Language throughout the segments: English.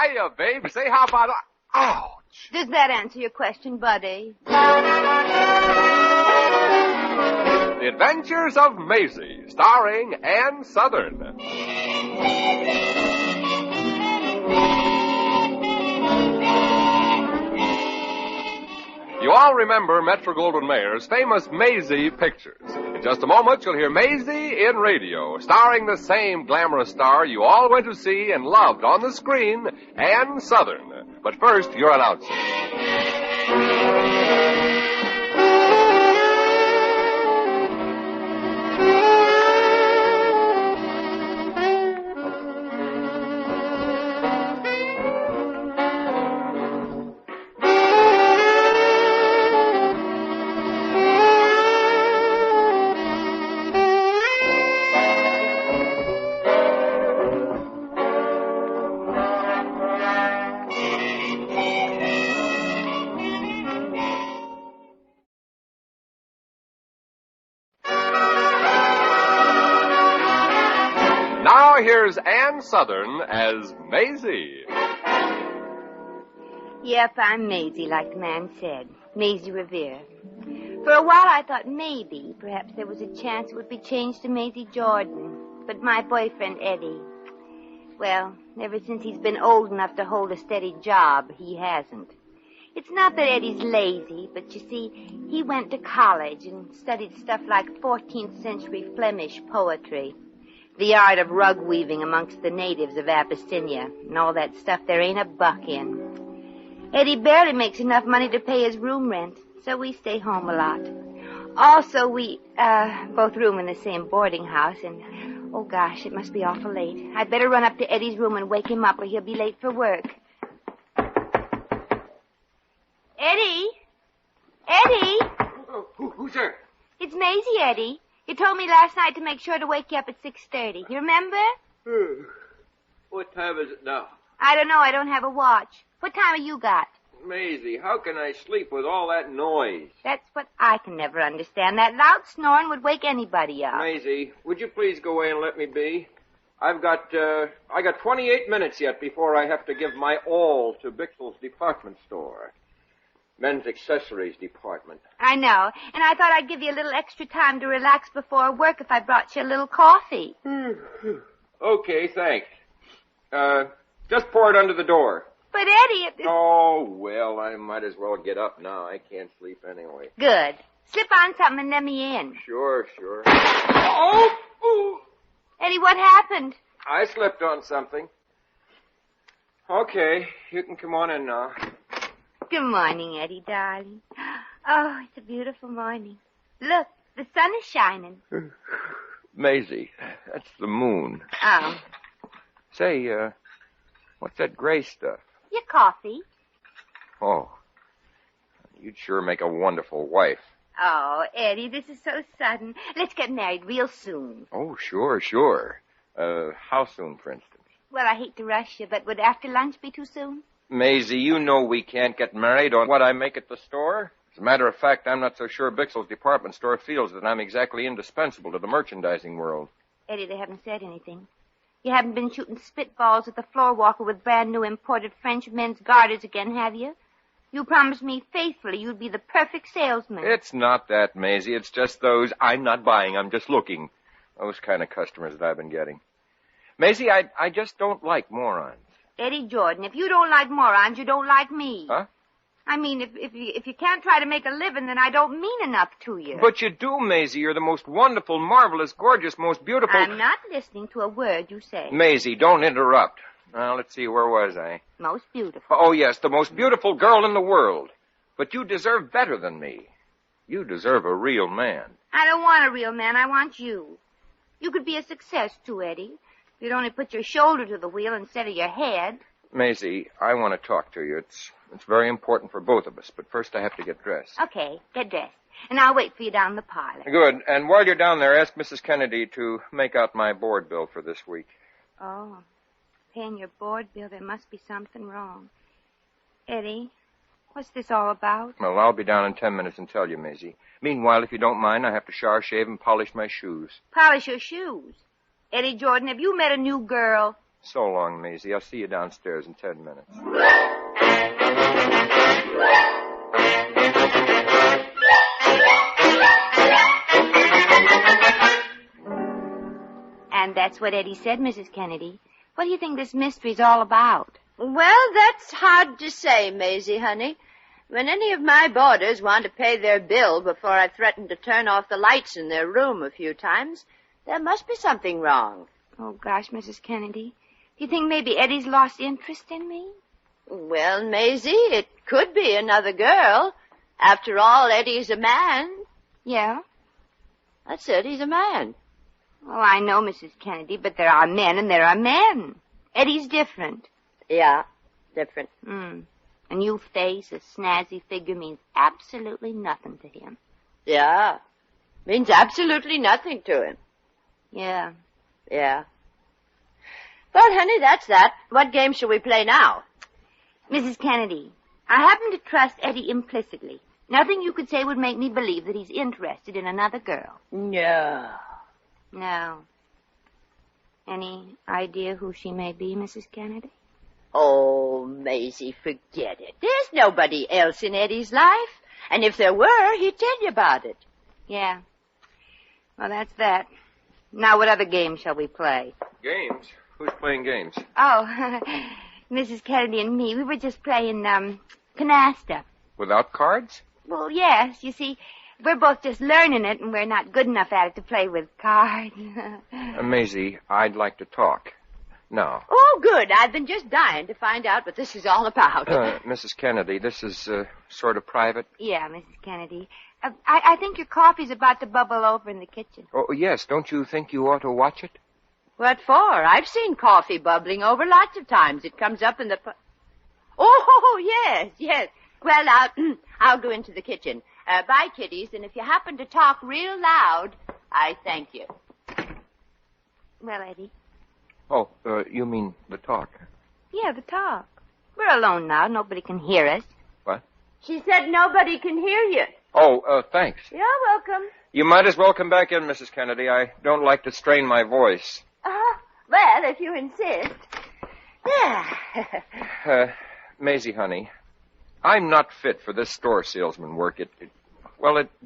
Hiya, babe. Say, how about... Ouch. Does that answer your question, buddy? The Adventures of Maisie, starring Ann Southern. You all remember Metro-Goldwyn-Mayer's famous Maisie pictures. In just a moment, you'll hear Maisie in radio, starring the same glamorous star you all went to see and loved on the screen, Ann Southern. But first, your announcer. Here's Ann Southern as Maisie. Yep, I'm Maisie, like the man said. Maisie Revere. For a while I thought maybe, perhaps there was a chance it would be changed to Maisie Jordan. But my boyfriend, Eddie, well, ever since he's been old enough to hold a steady job, he hasn't. It's not that Eddie's lazy, but you see, he went to college and studied stuff like 14th century Flemish poetry. The art of rug weaving amongst the natives of Abyssinia, and all that stuff there ain't a buck in. Eddie barely makes enough money to pay his room rent, so we stay home a lot. Also, we, both room in the same boarding house, and, oh gosh, it must be awful late. I'd better run up to Eddie's room and wake him up or he'll be late for work. Eddie? Eddie? Who's there? It's Maisie, Eddie. You told me last night to make sure to wake you up at 6:30. You remember? What time is it now? I don't know. I don't have a watch. What time have you got? Maisie, how can I sleep with all that noise? That's what I can never understand. That loud snoring would wake anybody up. Maisie, would you please go away and let me be? I got 28 minutes yet before I have to give my all to Bixel's department store. Men's accessories department. I know. And I thought I'd give you a little extra time to relax before work if I brought you a little coffee. Okay, thanks. Just pour it under the door. But, Eddie, Oh, well, I might as well get up now. I can't sleep anyway. Good. Slip on something and let me in. Sure. Oh! Ooh. Eddie, what happened? I slipped on something. Okay, you can come on in now. Good morning, Eddie, darling. Oh, it's a beautiful morning. Look, the sun is shining. Maisie, that's the moon. Oh. Say, what's that gray stuff? Your coffee. Oh, you'd sure make a wonderful wife. Oh, Eddie, this is so sudden. Let's get married real soon. Oh, sure. How soon, for instance? Well, I hate to rush you, but would after lunch be too soon? Maisie, you know we can't get married on what I make at the store. As a matter of fact, I'm not so sure Bixel's department store feels that I'm exactly indispensable to the merchandising world. Eddie, they haven't said anything. You haven't been shooting spitballs at the floor walker with brand new imported French men's garters again, have you? You promised me faithfully you'd be the perfect salesman. It's not that, Maisie. It's just those, I'm not buying, I'm just looking. Those kind of customers that I've been getting. Maisie, I just don't like morons. Eddie Jordan, if you don't like morons, you don't like me. Huh? I mean, if you can't try to make a living, then I don't mean enough to you. But you do, Maisie. You're the most wonderful, marvelous, gorgeous, most beautiful... I'm not listening to a word you say. Maisie, don't interrupt. Now, let's see, where was I? Most beautiful. Oh, yes, the most beautiful girl in the world. But you deserve better than me. You deserve a real man. I don't want a real man. I want you. You could be a success, too, Eddie. If you'd only put your shoulder to the wheel instead of your head. Maisie, I want to talk to you. It's very important for both of us, but first I have to get dressed. Okay, get dressed. And I'll wait for you down in the parlor. Good. And while you're down there, ask Mrs. Kennedy to make out my board bill for this week. Oh, paying your board bill, there must be something wrong. Eddie, what's this all about? Well, I'll be down in 10 minutes and tell you, Maisie. Meanwhile, if you don't mind, I have to shower, shave, and polish my shoes. Polish your shoes? Eddie Jordan, have you met a new girl? So long, Maisie. I'll see you downstairs in 10 minutes. And that's what Eddie said, Mrs. Kennedy. What do you think this mystery's all about? Well, that's hard to say, Maisie, honey. When any of my boarders want to pay their bill before I threaten to turn off the lights in their room a few times, there must be something wrong. Oh, gosh, Mrs. Kennedy. Do you think maybe Eddie's lost interest in me? Well, Maisie, it could be another girl. After all, Eddie's a man. Yeah? That's it, he's a man. Oh, I know, Mrs. Kennedy, but there are men and there are men. Eddie's different. Yeah, different. A new face, a snazzy figure means absolutely nothing to him. Yeah, means absolutely nothing to him. Yeah. Yeah. But, honey, that's that. What game shall we play now? Mrs. Kennedy, I happen to trust Eddie implicitly. Nothing you could say would make me believe that he's interested in another girl. No. No. Any idea who she may be, Mrs. Kennedy? Oh, Maisie, forget it. There's nobody else in Eddie's life. And if there were, he'd tell you about it. Yeah. Well, that's that. Now, what other game shall we play? Games? Who's playing games? Oh, Mrs. Kennedy and me, we were just playing, canasta. Without cards? Well, yes. You see, we're both just learning it, and we're not good enough at it to play with cards. Maisie, I'd like to talk. Now. Oh, good. I've been just dying to find out what this is all about. Mrs. Kennedy, this is sort of private. Yeah, Mrs. Kennedy. I think your coffee's about to bubble over in the kitchen. Oh, yes. Don't you think you ought to watch it? What for? I've seen coffee bubbling over lots of times. It comes up in the... Oh, yes. Well, I'll go into the kitchen. Bye, kiddies, and if you happen to talk real loud, I thank you. Well, Eddie. Oh, you mean the talk? Yeah, the talk. We're alone now. Nobody can hear us. What? She said nobody can hear you. Oh, thanks. You're welcome. You might as well come back in, Mrs. Kennedy. I don't like to strain my voice. Well, if you insist. Yeah. Maisie, honey, I'm not fit for this store salesman work. It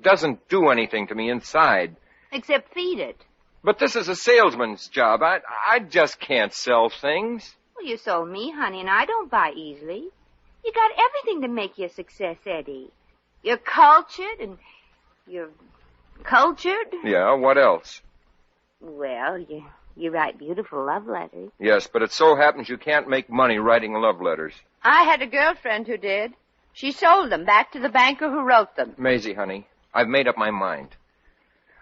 doesn't do anything to me inside. Except feed it. But this is a salesman's job. I just can't sell things. Well, you sold me, honey, and I don't buy easily. You got everything to make you a success, Eddie. You're cultured and you're cultured. Yeah, what else? Well, you write beautiful love letters. Yes, but it so happens you can't make money writing love letters. I had a girlfriend who did. She sold them back to the banker who wrote them. Maisie, honey, I've made up my mind.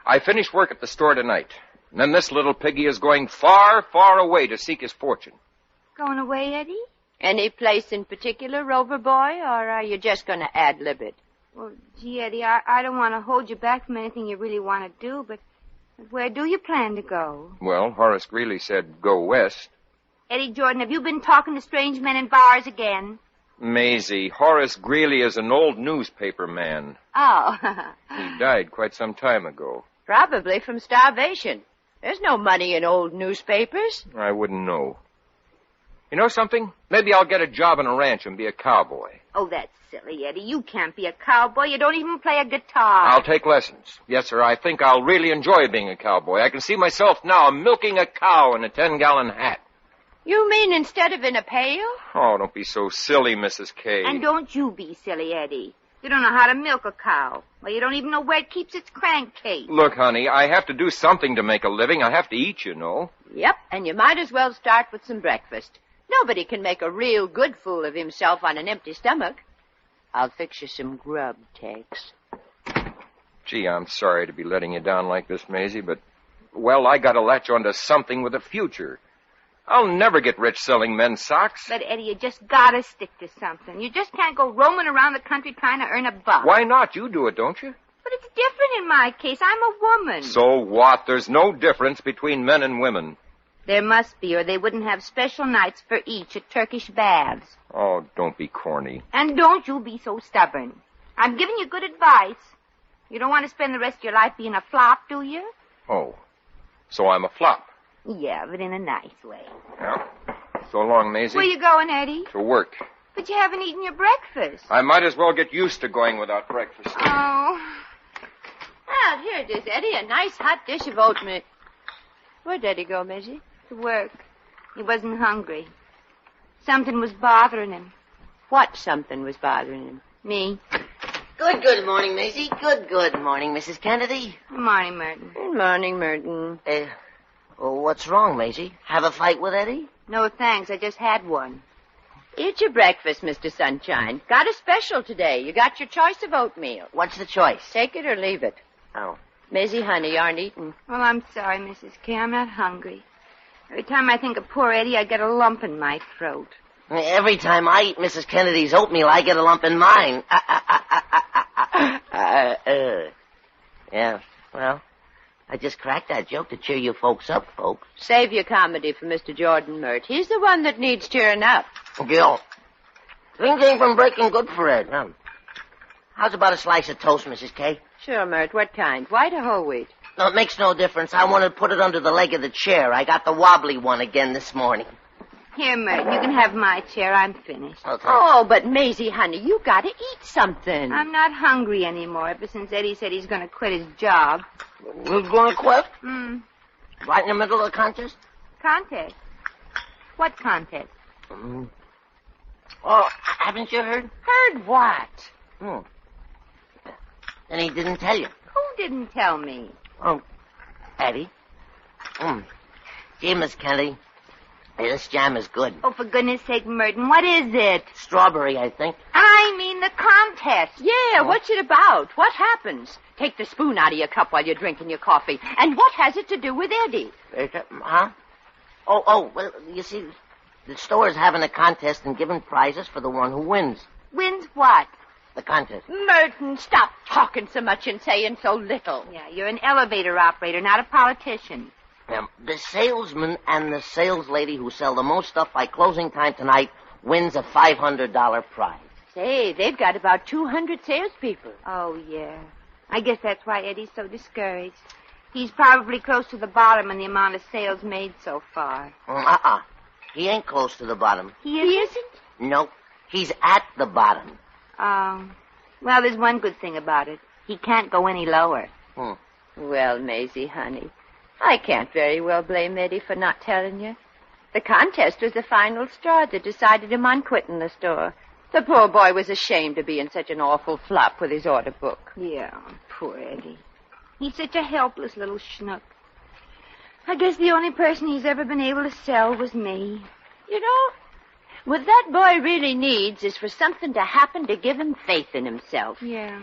I finish work at the store tonight. And then this little piggy is going far, far away to seek his fortune. Going away, Eddie? Any place in particular, Rover Boy, or are you just going to ad-lib it? Well, gee, Eddie, I don't want to hold you back from anything you really want to do, but where do you plan to go? Well, Horace Greeley said go west. Eddie Jordan, have you been talking to strange men in bars again? Maisie, Horace Greeley is an old newspaper man. Oh. He died quite some time ago. Probably from starvation. There's no money in old newspapers. I wouldn't know. You know something? Maybe I'll get a job on a ranch and be a cowboy. Oh, that's silly, Eddie. You can't be a cowboy. You don't even play a guitar. I'll take lessons. Yes, sir. I think I'll really enjoy being a cowboy. I can see myself now milking a cow in a 10-gallon hat. You mean instead of in a pail? Oh, don't be so silly, Mrs. K. And don't you be silly, Eddie. You don't know how to milk a cow. Well, you don't even know where it keeps its crankcase. Look, honey, I have to do something to make a living. I have to eat, you know. Yep, and you might as well start with some breakfast. Nobody can make a real good fool of himself on an empty stomach. I'll fix you some grub, Tex. Gee, I'm sorry to be letting you down like this, Maisie, but, well, I gotta latch onto something with a future. I'll never get rich selling men's socks. But, Eddie, you just gotta stick to something. You just can't go roaming around the country trying to earn a buck. Why not? You do it, don't you? But it's different in my case. I'm a woman. So what? There's no difference between men and women. There must be, or they wouldn't have special nights for each at Turkish baths. Oh, don't be corny. And don't you be so stubborn. I'm giving you good advice. You don't want to spend the rest of your life being a flop, do you? Oh, so I'm a flop. Yeah, but in a nice way. Yeah. So long, Maisie. Where you going, Eddie? To work. But you haven't eaten your breakfast. I might as well get used to going without breakfast. Oh. Well, here it is, Eddie. A nice hot dish of oatmeal. Where'd Eddie go, Maisie? To work. He wasn't hungry. Something was bothering him. What something was bothering him? Me. Good morning, Maisie. Good morning, Mrs. Kennedy. Good morning, Merton. Good morning, Merton. What's wrong, Maisie? Have a fight with Eddie? No, thanks. I just had one. Eat your breakfast, Mr. Sunshine. Got a special today. You got your choice of oatmeal. What's the choice? Take it or leave it. Oh. Maisie, honey, you aren't eating. Well, I'm sorry, Mrs. K. I'm not hungry. Every time I think of poor Eddie, I get a lump in my throat. Every time I eat Mrs. Kennedy's oatmeal, I get a lump in mine. Yeah, well, I just cracked that joke to cheer you folks up, folks. Save your comedy for Mr. Jordan, Mert. He's the one that needs cheering up. Gil, things ain't been breaking good for Ed. How's about a slice of toast, Mrs. K? Sure, Mert. What kind? White or whole wheat? No, it makes no difference. I want to put it under the leg of the chair. I got the wobbly one again this morning. Here, Merton, you can have my chair. I'm finished. Okay. Oh, but Maisie, honey, you gotta eat something. I'm not hungry anymore ever since Eddie said he's going to quit his job. We're going to quit? Right in the middle of the contest? Contest? What contest? Oh, haven't you heard? Heard what? And he didn't tell you. Who didn't tell me? Oh, Eddie. Gee, Miss Kennedy. Hey, this jam is good. Oh, for goodness sake, Merton, what is it? Strawberry, I think. I mean the contest. Yeah, what's it about? What happens? Take the spoon out of your cup while you're drinking your coffee. And what has it to do with Eddie? Huh? Oh, well, you see, the store's having a contest and giving prizes for the one who wins. Wins what? The contest. Merton, stop talking so much and saying so little. Yeah, you're an elevator operator, not a politician. The salesman and the sales lady who sell the most stuff by closing time tonight wins a $500 prize. Say, they've got about 200 salespeople. Oh, yeah. I guess that's why Eddie's so discouraged. He's probably close to the bottom in the amount of sales made so far. He ain't close to the bottom. He isn't? Nope. He's at the bottom. Oh. Well, there's one good thing about it. He can't go any lower. Well, Maisie, honey, I can't very well blame Eddie for not telling you. The contest was the final straw that decided him on quitting the store. The poor boy was ashamed to be in such an awful flop with his order book. Yeah, poor Eddie. He's such a helpless little schnook. I guess the only person he's ever been able to sell was me. You know, what that boy really needs is for something to happen to give him faith in himself. Yeah.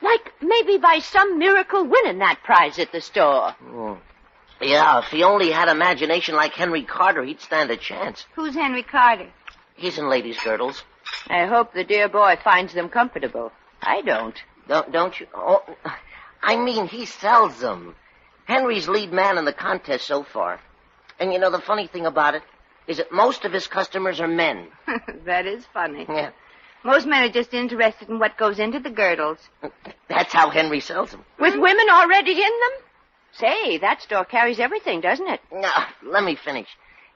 Like maybe by some miracle winning that prize at the store. Yeah, if he only had imagination like Henry Carter, he'd stand a chance. Who's Henry Carter? He's in ladies' girdles. I hope the dear boy finds them comfortable. I don't. Don't you? Oh, I mean, he sells them. Henry's lead man in the contest so far. And you know, the funny thing about it is that most of his customers are men. That is funny. Yeah. Most men are just interested in what goes into the girdles. That's how Henry sells them. With women already in them? Say, that store carries everything, doesn't it? Now, let me finish.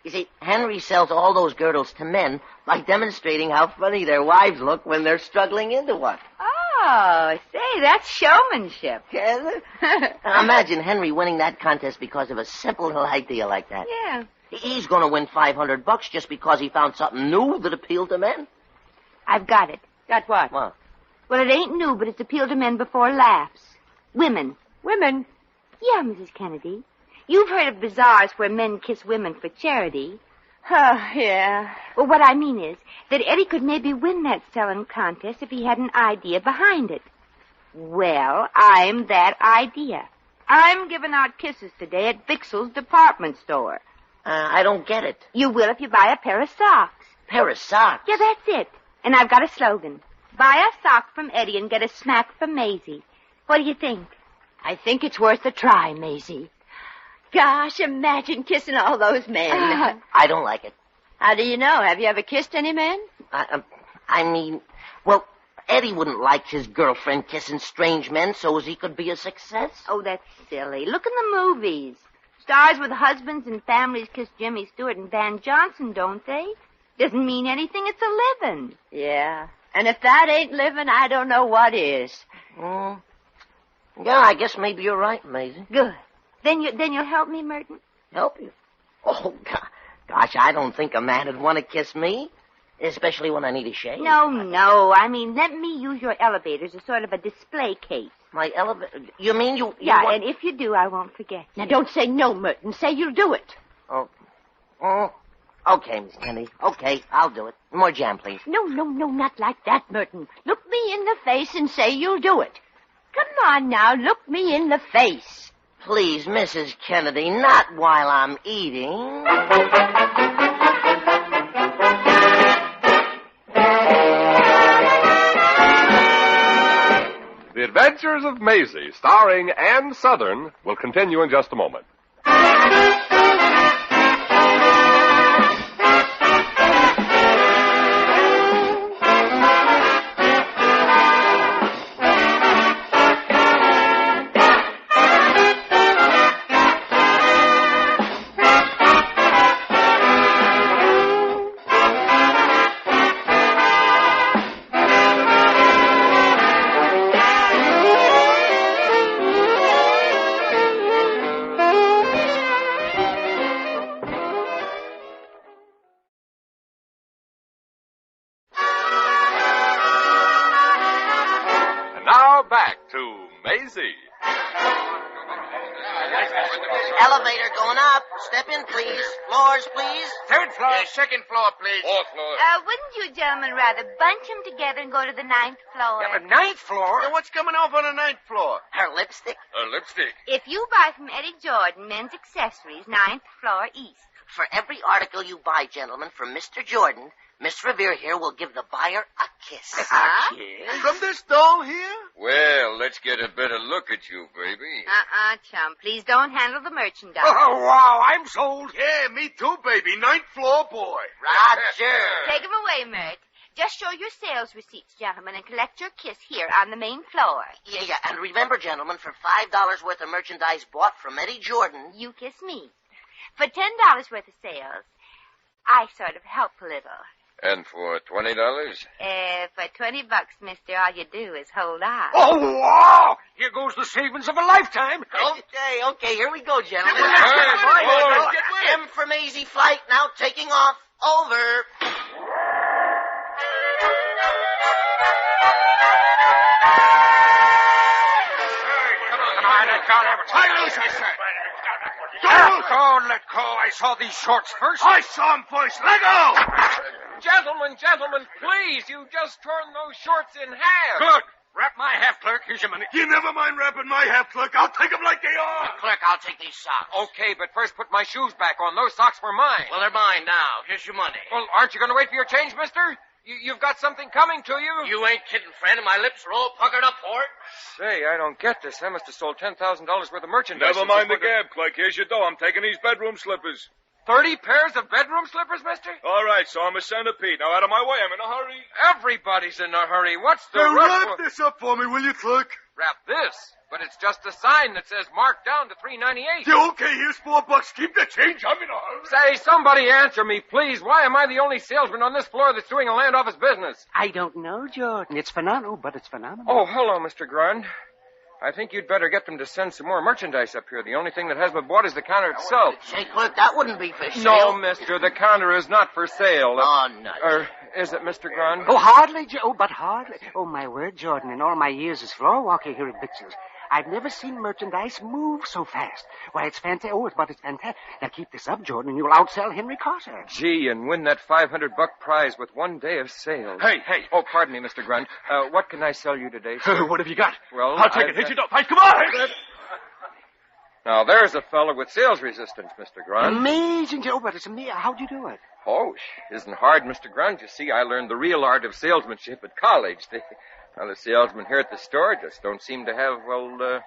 You see, Henry sells all those girdles to men by demonstrating how funny their wives look when they're struggling into one. Oh, say, that's showmanship. Now, imagine Henry winning that contest because of a simple little idea like that. Yeah. He's going to win $500 just because he found something new that appealed to men. I've got it. Got what? What? Well, it ain't new, but it's appealed to men before laughs. Women. Women? Yeah, Mrs. Kennedy. You've heard of bazaars where men kiss women for charity. Oh, yeah. Well, what I mean is that Eddie could maybe win that selling contest if he had an idea behind it. Well, I'm that idea. I'm giving out kisses today at Bixel's department store. I don't get it. You will if you buy a pair of socks. Pair of socks? Yeah, that's it. And I've got a slogan. Buy a sock from Eddie and get a smack from Maisie. What do you think? I think it's worth a try, Maisie. Gosh, imagine kissing all those men. I don't like it. How do you know? Have you ever kissed any men? I mean, well, Eddie wouldn't like his girlfriend kissing strange men so as he could be a success. Oh, that's silly. Look in the movies. Stars with husbands and families kiss Jimmy Stewart and Van Johnson, don't they? Doesn't mean anything. It's a living. Yeah. And if that ain't living, I don't know what is. Yeah, I guess maybe you're right, Maisie. Good. Then you'll help me, Merton? Help you? Oh, gosh, I don't think a man would want to kiss me, especially when I need a shave. No. I mean, let me use your elevator as a sort of a display case. My elevator? You mean you Yeah, want... and if you do, I won't forget. Now, don't say no, Merton. Say you'll do it. Oh, okay, Miss Kennedy. Okay, I'll do it. More jam, please. No, not like that, Merton. Look me in the face and say you'll do it. Come on now, look me in the face. Please, Mrs. Kennedy, not while I'm eating. The Adventures of Maisie, starring Ann Southern, will continue in just a moment. Now back to Maisie. Elevator going up. Step in, please. Floors, please. Third floor, second floor, please. Fourth floor. Wouldn't you gentlemen rather bunch them together and go to the 9th floor? Yeah, but ninth floor? Yeah, what's coming off on the 9th floor? Her lipstick. Lipstick. If you buy from Eddie Jordan men's accessories, 9th floor east. For every article you buy, gentlemen, from Mr. Jordan, Miss Revere here will give the buyer a kiss. From this doll here? Well, let's get a better look at you, baby. Chum. Please don't handle the merchandise. Oh, wow, I'm sold. Yeah, me too, baby. 9th floor boy. Roger. Take them away, Mert. Just show your sales receipts, gentlemen, and collect your kiss here on the main floor. Yeah. And remember, gentlemen, for $5 worth of merchandise bought from Eddie Jordan... You kiss me. For $10 worth of sales, I sort of help a little. And for $20? For $20, mister, all you do is hold on. Oh, wow! Here goes the savings of a lifetime. Okay, here we go, gentlemen. Hey, M for Maisie flight, now taking off. Over. Come on, let go. I lose, I said. Let go. I saw these shorts first. I saw him first. Let go! Gentlemen, please. You just torn those shorts in half. Good. Wrap my half, clerk. Here's your money. You never mind wrapping my half, clerk. I'll take them like they are. Clerk, I'll take these socks. Okay, but first put my shoes back on. Those socks were mine. Well, they're mine now. Here's your money. Well, aren't you going to wait for your change, mister? You've got something coming to you? You ain't kidding, friend. My lips are all puckered up for it. Say, I don't get this. I must have sold $10,000 worth of merchandise. Never mind the gab, clerk. Here's your dough. I'm taking these bedroom slippers. 30 pairs of bedroom slippers, mister? All right, so I'm a centipede. Now, out of my way. I'm in a hurry. Everybody's in a hurry. What's the Now, rush wrap for- this up for me, will you, clerk? Wrap this? But it's just a sign that says marked down to $3.98. Yeah, okay, here's $4. Keep the change. I'm in a hurry. Say, somebody answer me, please. Why am I the only salesman on this floor that's doing a land office business? I don't know, Jordan. It's phenomenal, but it's phenomenal. Oh, hello, Mr. Grund. I think you'd better get them to send some more merchandise up here. The only thing that hasn't been bought is the counter itself. Say, clerk, that wouldn't be for sale. No, mister, the counter is not for sale. Oh, no. Or is it, Mr. Grund? Oh, hardly, but hardly. Oh, my word, Jordan, in all my years as floor walker here at Bixel's, I've never seen merchandise move so fast. Why, it's fantastic. Oh, but it's fantastic. Now, keep this up, Jordan, and you'll outsell Henry Carter. Gee, and win that $500 prize with one day of sales. Hey. Oh, pardon me, Mr. Grund. What can I sell you today, sir? What have you got? Well, I'll take it. Hit you up. Come on. Now, there's a fellow with sales resistance, Mr. Grund. Amazing, Joe, but it's me. How'd you do it? Oh, isn't hard, Mr. Grund. You see, I learned the real art of salesmanship at college. The salesmen here at the store just don't seem to have,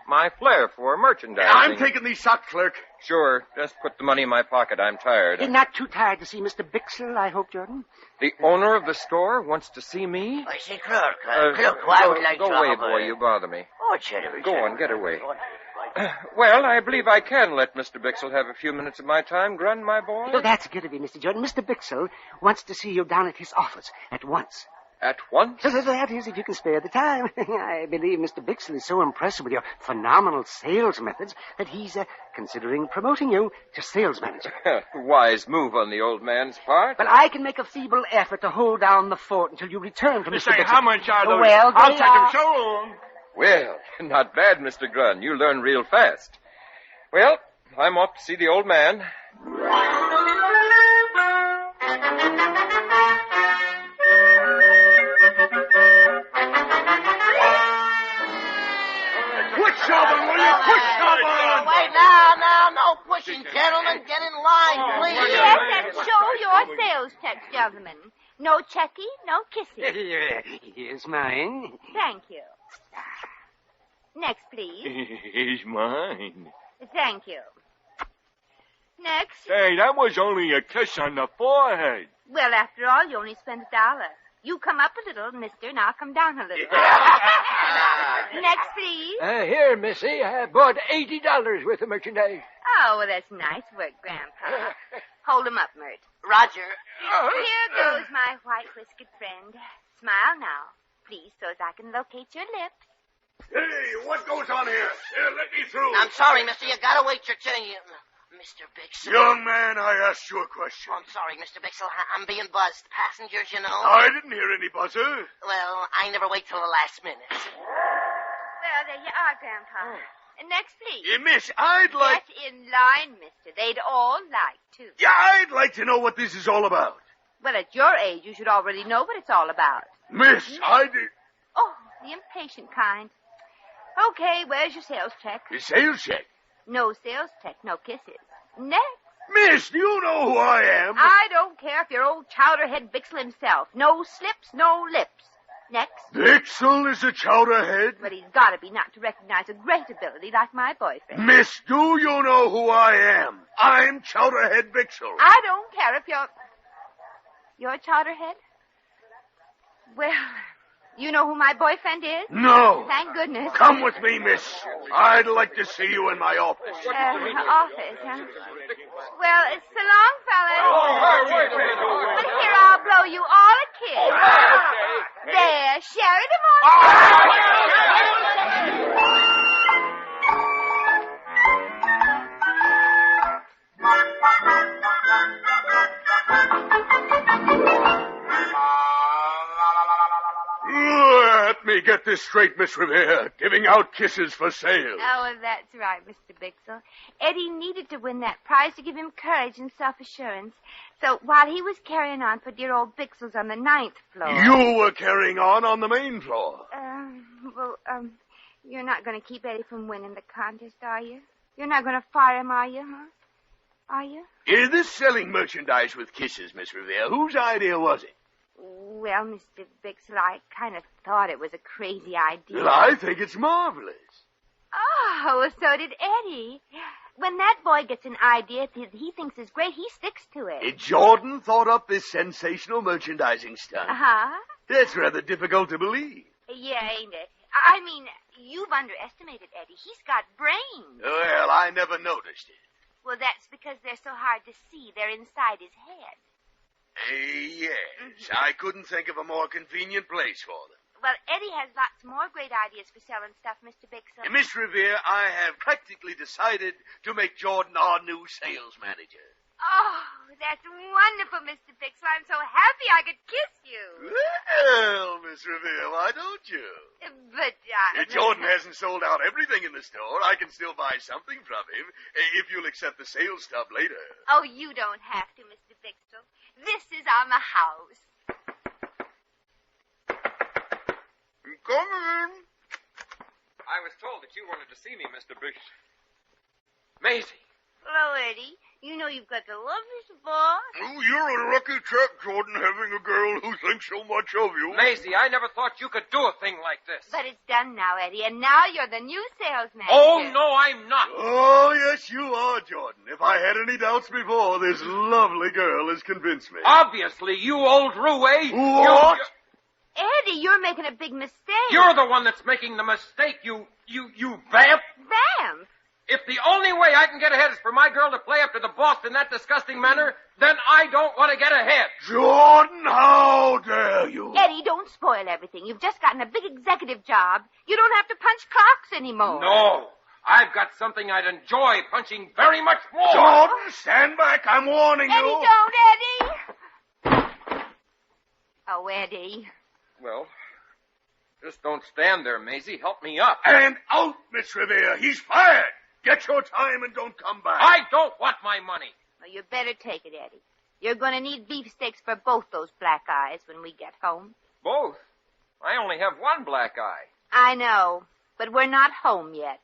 my flair for merchandising. I'm taking these socks, clerk. Sure. Just put the money in my pocket. I'm tired. You're not too tired to see Mr. Bixel, I hope, Jordan? The owner of the store wants to see me? I say, clerk, clerk, I would like Go to away, have boy. You bother me. Oh, Cherry. Go on, get away. Well, I believe I can let Mr. Bixel have a few minutes of my time, Grun, my boy. Oh, that's good of you, Mr. Jordan. Mr. Bixel wants to see you down at his office at once. At once? That is, if you can spare the time. I believe Mr. Bixel is so impressed with your phenomenal sales methods that he's considering promoting you to sales manager. Wise move on the old man's part. But I can make a feeble effort to hold down the fort until you return to Mr. Bixel. How much are those? Well, I'll they take them are- so long. Well, not bad, Mr. Grun. You learn real fast. Well, I'm off to see the old man. Quit shoving, will you? Quit shoving! Wait, now, no pushing, gentlemen. Get in line, please. Yes, and show your sales tax, gentlemen. No checky, no kissing. Here's mine. Thank you. Next, please. He's mine. Thank you. Next. Hey, that was only a kiss on the forehead. Well, after all, you only spent $1. You come up a little, mister, and I'll come down a little. Next, please. Here, Missy, I bought $80 worth of merchandise. Oh, well, that's nice work, Grandpa. Hold 'em up, Mert. Roger. Here goes my white-whiskered friend. Smile now, please, so as I can locate your lips. Hey, what goes on here? Here, let me through. I'm sorry, mister. You gotta wait your turn. Mr. Bixel. Young man, I asked you a question. Oh, I'm sorry, Mr. Bixel. I'm being buzzed. Passengers, you know. I didn't hear any buzzer. Well, I never wait till the last minute. Well, there you are, Grandpa. Next, please. Miss, I'd like... Get in line, mister. They'd all like to. Yeah, I'd like to know what this is all about. Well, at your age, you should already know what it's all about. Miss, I did... Oh, the impatient kind. Okay, where's your sales check? The sales check. No sales check, no kisses. Next. Miss, do you know who I am? I don't care if you're old chowderhead Bixel himself. No slips, no lips. Next. Bixel is a chowderhead? But he's got to be not to recognize a great ability like my boyfriend. Miss, do you know who I am? I'm Chowderhead Bixel. I don't care if you're a chowderhead. Well, you know who my boyfriend is? No. Thank goodness. Come with me, miss. I'd like to see you in my office. Office, huh? Well, it's so long, fellas. Oh, wait a minute. But here, I'll blow you all a kiss. There, share it among. Let me get this straight, Miss Revere. Giving out kisses for sale. Oh, well, that's right, Mr. Bixel. Eddie needed to win that prize to give him courage and self-assurance. So while he was carrying on for dear old Bixel's on the 9th floor... You were carrying on the main floor. You're not going to keep Eddie from winning the contest, are you? You're not going to fire him, are you, huh? Are you? Is this selling merchandise with kisses, Miss Revere? Whose idea was it? Well, Mr. Bixel, I kind of thought it was a crazy idea. Well, I think it's marvelous. Oh, so did Eddie. When that boy gets an idea that he thinks is great, he sticks to it. Jordan thought up this sensational merchandising stunt. Uh-huh. That's rather difficult to believe. Yeah, ain't it? I mean, you've underestimated Eddie. He's got brains. Well, I never noticed it. Well, that's because they're so hard to see. They're inside his head. Yes. I couldn't think of a more convenient place for them. Well, Eddie has lots more great ideas for selling stuff, Mr. Bixel. Miss Revere, I have practically decided to make Jordan our new sales manager. Oh, that's wonderful, Mr. Bixel. I'm so happy I could kiss you. Well, Miss Revere, why don't you? But, Jordan hasn't sold out everything in the store. I can still buy something from him if you'll accept the sales stub later. Oh, you don't have to, Mr. Bixel. This is on the house. Come in. I was told that you wanted to see me, Mr. Bixel. Maisie. Hello, Eddie. You know you've got the loveliest boss. Oh, you're a lucky chap, Jordan, having a girl who thinks so much of you. Maisie, I never thought you could do a thing like this. But it's done now, Eddie, and now you're the new salesman. Oh, no, I'm not. Oh, yes, you are, Jordan. If I had any doubts before, this lovely girl has convinced me. Obviously, you old roue. What? Eddie, you're making a big mistake. You're the one that's making the mistake, you vamp. Vamp? If the only way I can get ahead is for my girl to play up to the boss in that disgusting manner, then I don't want to get ahead. Jordan, how dare you? Eddie, don't spoil everything. You've just gotten a big executive job. You don't have to punch clocks anymore. No. I've got something I'd enjoy punching very much more. Jordan, stand back. I'm warning Eddie, you. don't, Eddie. Oh, Eddie. Well, just don't stand there, Maisie. Help me up. And out, Miss Revere. He's fired. Get your time and don't come back. I don't want my money. Well, you better take it, Eddie. You're going to need beefsteaks for both those black eyes when we get home. Both? I only have one black eye. I know, but we're not home yet.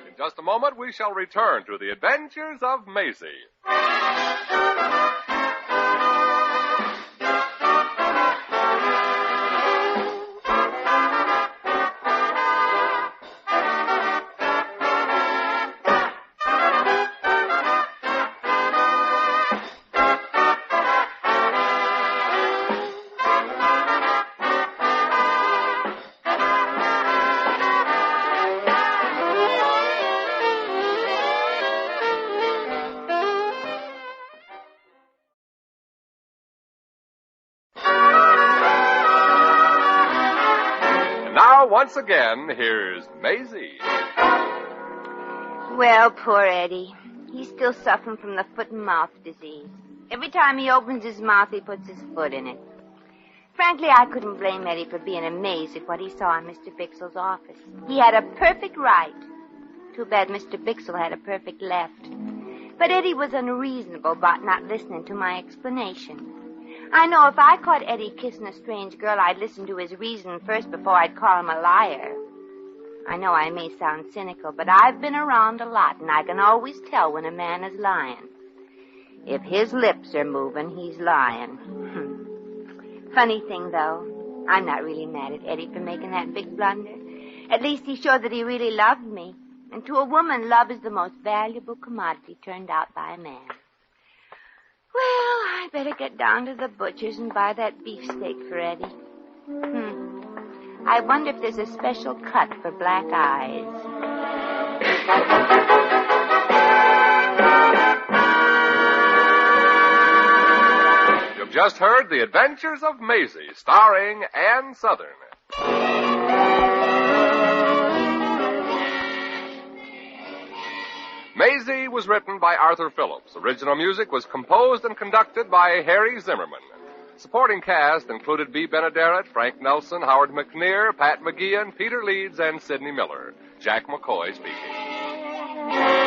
In just a moment, we shall return to the adventures of Maisie. Once again, here's Maisie. Well, poor Eddie. He's still suffering from the foot and mouth disease. Every time he opens his mouth, he puts his foot in it. Frankly, I couldn't blame Eddie for being amazed at what he saw in Mr. Bixel's office. He had a perfect right. Too bad Mr. Bixel had a perfect left. But Eddie was unreasonable about not listening to my explanation. I know if I caught Eddie kissing a strange girl, I'd listen to his reason first before I'd call him a liar. I know I may sound cynical, but I've been around a lot, and I can always tell when a man is lying. If his lips are moving, he's lying. Funny thing, though, I'm not really mad at Eddie for making that big blunder. At least he showed that he really loved me. And to a woman, love is the most valuable commodity turned out by a man. Well, I better get down to the butcher's and buy that beefsteak for Eddie. I wonder if there's a special cut for black eyes. You've just heard The Adventures of Maisie, starring Ann Southern. Maisie was written by Arthur Phillips. Original music was composed and conducted by Harry Zimmerman. Supporting cast included Bea Benaderet, Frank Nelson, Howard McNear, Pat McGeehan, Peter Leeds, and Sidney Miller. Jack McCoy speaking.